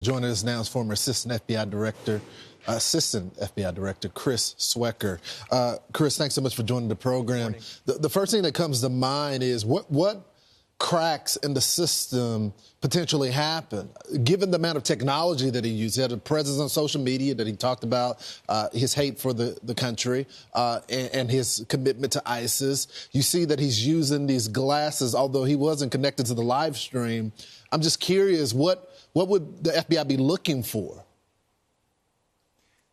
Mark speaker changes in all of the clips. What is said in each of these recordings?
Speaker 1: Joining us now is former Assistant FBI Director Chris Swecker. Chris, thanks so much for joining the program. The first thing that comes to mind is what cracks in the system potentially happen, given the amount of technology that he used. He had a presence on social media that he talked about, his hate for the country and his commitment to ISIS. You see that he's using these glasses, although he wasn't connected to the live stream. I'm just curious, what would the FBI be looking for?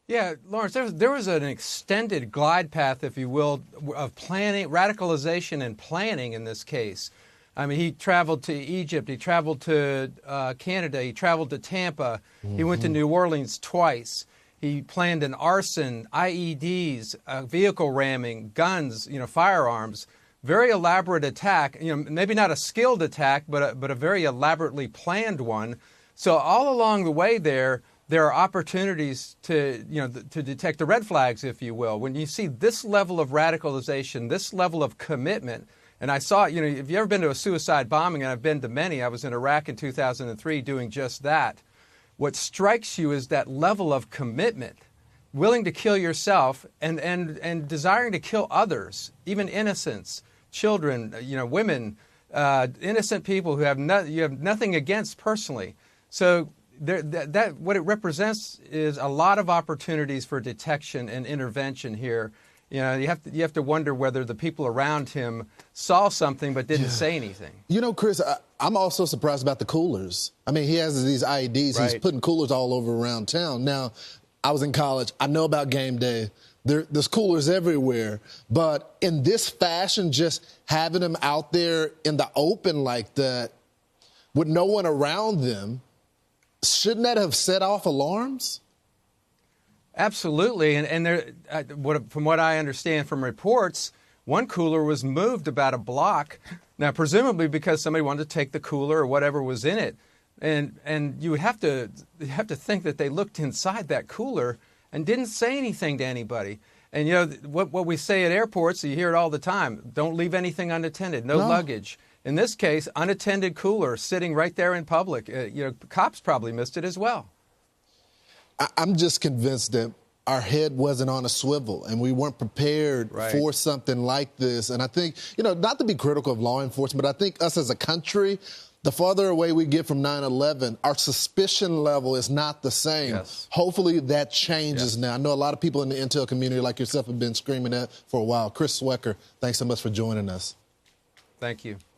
Speaker 2: Yeah, Lawrence, there was an extended glide path, if you will, of planning, radicalization and planning in this case. I mean, he traveled to Egypt, he traveled to Canada, he traveled to Tampa, he went to New Orleans twice. He planned an arson, IEDs, vehicle ramming, guns, firearms. Very elaborate attack, maybe not a skilled attack, but a very elaborately planned one. So all along the way there are opportunities to detect the red flags, if you will. When you see this level of radicalization, this level of commitment, and I saw, if you've ever been to a suicide bombing, and I've been to many, I was in Iraq in 2003 doing just that. What strikes you is that level of commitment, willing to kill yourself and desiring to kill others, even innocents, children, women, innocent people who you have nothing against personally. So that what it represents is a lot of opportunities for detection and intervention here. You have to wonder whether the people around him saw something but didn't say anything.
Speaker 1: Chris, I'm also surprised about the coolers. I mean, he has these IEDs. Right. He's putting coolers all over around town. Now, I was in college. I know about game day. There's coolers everywhere. But in this fashion, just having them out there in the open like that with no one around them, shouldn't that have set off alarms?
Speaker 2: Absolutely. And from what I understand from reports, one cooler was moved about a block. Now, presumably because somebody wanted to take the cooler or whatever was in it. And you would have to think that they looked inside that cooler and didn't say anything to anybody. And, what we say at airports, you hear it all the time, don't leave anything unattended, no luggage. In this case, unattended cooler sitting right there in public. Cops probably missed it as well.
Speaker 1: I'm just convinced that our head wasn't on a swivel and we weren't prepared for something like this. And I think, not to be critical of law enforcement, but I think us as a country, the farther away we get from 9/11, our suspicion level is not the same. Yes. Hopefully that changes now. I know a lot of people in the intel community like yourself have been screaming that for a while. Chris Swecker, thanks so much for joining us.
Speaker 2: Thank you.